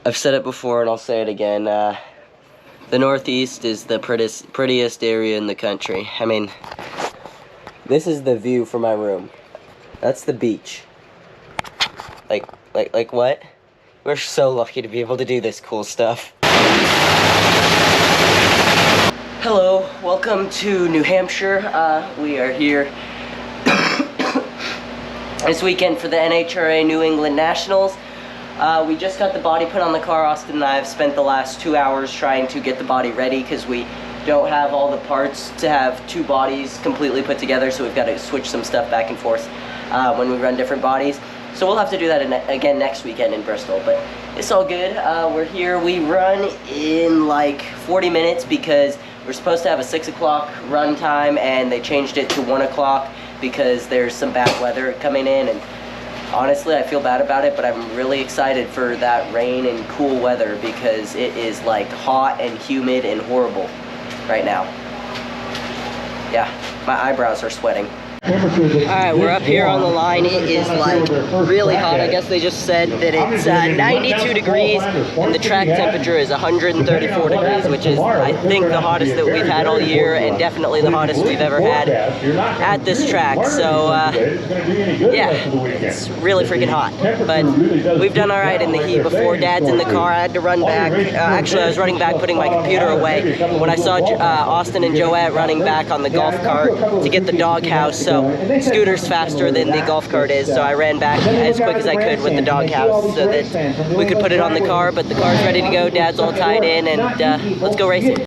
I've said it before and I'll say it again. The Northeast is the prettiest area in the country. I mean, this is the view from my room. That's the beach. Like what? We're so lucky to be able to do this cool stuff. Hello, welcome to New Hampshire. We are here this weekend for the NHRA New England Nationals. We just got the body put on the car. Austin and I have spent the last 2 hours trying to get the body ready because we don't have all the parts to have two bodies completely put together, so we've got to switch some stuff back and forth when we run different bodies. So we'll have to do that again next weekend in Bristol, but it's all good. We're here. We run in like 40 minutes because we're supposed to have a 6 o'clock run time, and they changed it to 1 o'clock because there's some bad weather coming in, and honestly, I feel bad about it, but I'm really excited for that rain and cool weather because it is like hot and humid and horrible right now. Yeah, my eyebrows are sweating. Alright, we're up here on the line. It is like really hot. I guess they just said that it's 92 degrees and the track temperature is 134 degrees, which is, I think, the hottest that we've had all year and definitely the hottest we've ever had at this track. So, yeah, it's really freaking hot. But we've done alright in the heat before. Dad's in the car. I had to run back. Actually, I was running back, putting my computer away when I saw Austin and Joette running back on the golf cart to get the doghouse. So scooter's faster than the golf cart is, so I ran back as quick as I could with the doghouse so that we could put it on the car, but the car's ready to go, Dad's all tied in, and let's go racing.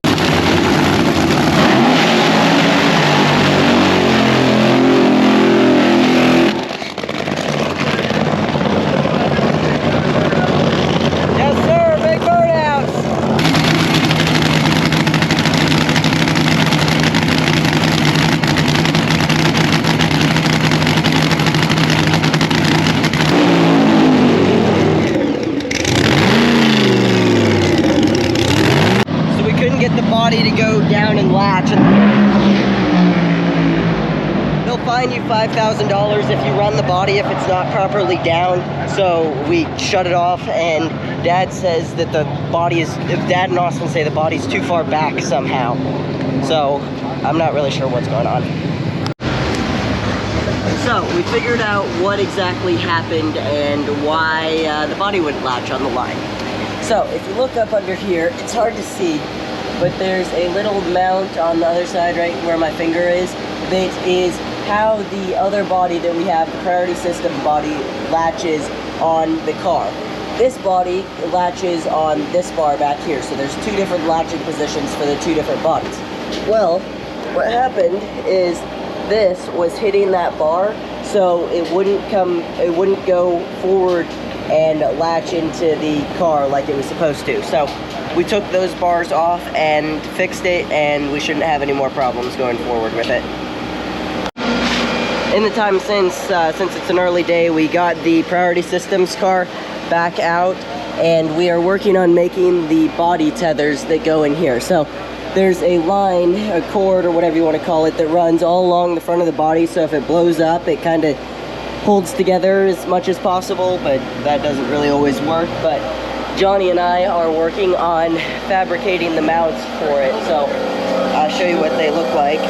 To go down and latch, and they'll fine you $5,000 if you run the body if it's not properly down. So we shut it off, and Dad says that the body is, Dad and Austin say the body's too far back somehow. So I'm not really sure what's going on. So we figured out what exactly happened and why the body wouldn't latch on the line. So if you look up under here, it's hard to see, but there's a little mount on the other side right where my finger is. That is how the other body that we have, the priority system body, latches on the car. This body latches on this bar back here, so there's two different latching positions for the two different bodies. Well, what happened is this was hitting that bar, so it wouldn't go forward and latch into the car like it was supposed to. So we took those bars off and fixed it, and we shouldn't have any more problems going forward with it. In the time since it's an early day, we got the Priority Systems car back out, and we are working on making the body tethers that go in here. So there's a line, a cord, or whatever you want to call it, that runs all along the front of the body, so if it blows up, it kind of holds together as much as possible, but that doesn't really always work. But Johnny and I are working on fabricating the mounts for it, so I'll show you what they look like.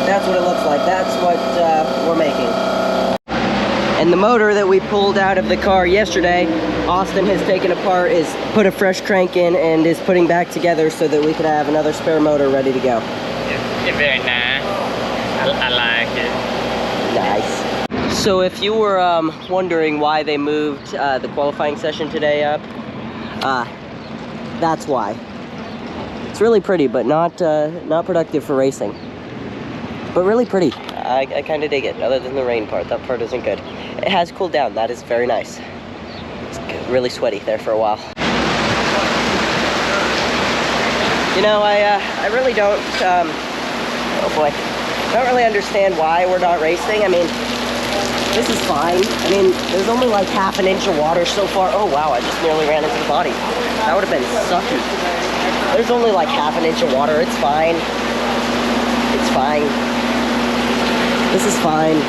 That's what it looks like. That's what we're making. And the motor that we pulled out of the car yesterday, Austin has taken apart, is put a fresh crank in, and is putting back together so that we could have another spare motor ready to go. It's very nice. I like it. Nice. So if you were wondering why they moved the qualifying session today up, that's why. It's really pretty, but not productive for racing. But really pretty. I kind of dig it, other than the rain part. That part isn't good. It has cooled down. That is very nice. It's really sweaty there for a while. You know, I really don't, oh boy, I don't really understand why we're not racing. I mean, this is fine. I mean, there's only like half an inch of water so far. Oh wow, I just nearly ran into the body. That would have been sucky. There's only like half an inch of water. It's fine. It's fine. This is fine.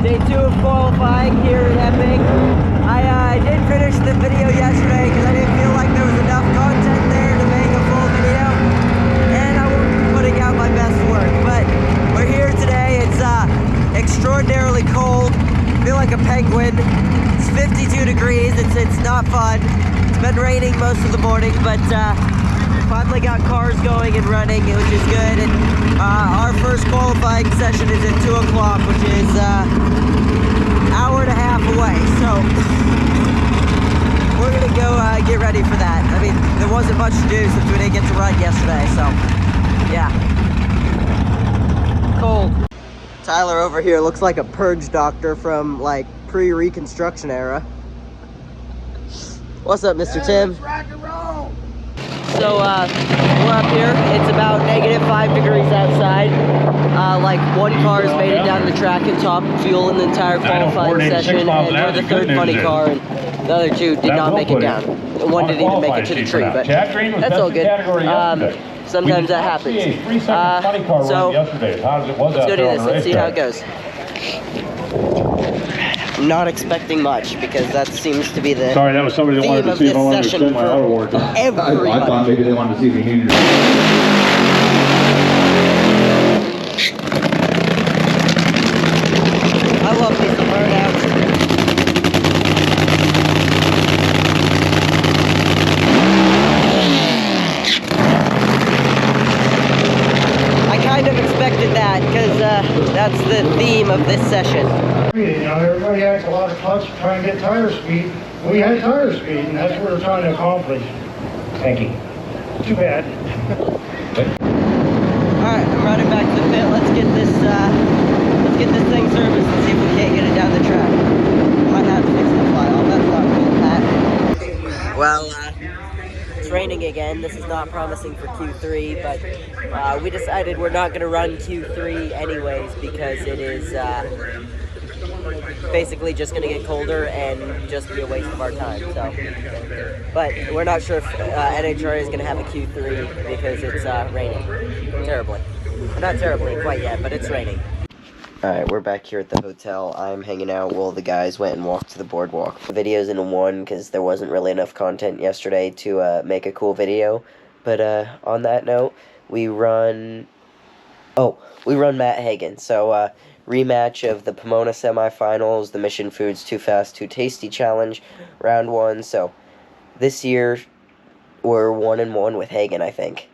Day 2 of qualifying here in Epic. I I did finish the video yesterday because I didn't feel like there was enough content there to make a full video. And I won't be putting out my best work. But we're here today. It's extraordinarily cold. I feel like a penguin. It's 52 degrees. It's not fun. It's been raining most of the morning, but finally got cars going and running, which is good. And our first qualifying session is at 2 o'clock, which is hour and a half away. So we're gonna go get ready for that. I mean, there wasn't much to do since we didn't get to run yesterday, so yeah. Cold. Tyler over here looks like a purge doctor from like pre-Reconstruction era. What's up, Mr. Tim? Let's rock and roll. So we're up here. It's about -5 degrees outside. Like one car's made it down the track and top fuel in the entire qualifying session, and we're the third funny car, and the other two did not make it down. One didn't even make it to the tree, but that's all good. Sometimes that happens. So let's go do this. Let's see how it goes. I'm not expecting much because that seems to be the Sorry, that was somebody that wanted to see if I wanted to extend my auto warranty. I thought maybe they wanted to see if you needed it. I love these burnouts. I kind of expected that because that's the theme of this session. You know, everybody acts a lot of clutch to try and get tire speed. We had tire speed, and that's what we're trying to accomplish. Thank you. Too bad. Alright, I'm running back to the pit. Let's get this thing serviced and see if we can't get it down the track. Might have to fix the fly off. That's not cool, Pat. Well, it's raining again. This is not promising for Q3, but we decided we're not going to run Q3 anyways because it is basically just going to get colder and just be a waste of our time. So, but we're not sure if NHRA is going to have a Q3 because it's raining terribly. Not terribly quite yet, but it's raining. Alright, we're back here at the hotel. I'm hanging out while the guys went and walked to the boardwalk. The video's in one because there wasn't really enough content yesterday to make a cool video. But on that note, we run Matt Hagen. So rematch of the Pomona semifinals, the Mission Foods Too Fast Too Tasty Challenge, round 1. So this year we're 1-1 with Hagen, I think.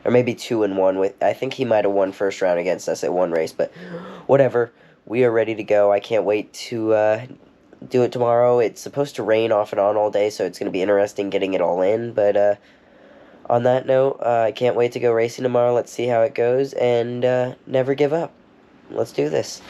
Or maybe 2-1 with, I think he might have won first round against us at one race, but whatever. We are ready to go. I can't wait to do it tomorrow. It's supposed to rain off and on all day, so it's going to be interesting getting it all in. But on that note, I can't wait to go racing tomorrow. Let's see how it goes, and never give up. Let's do this.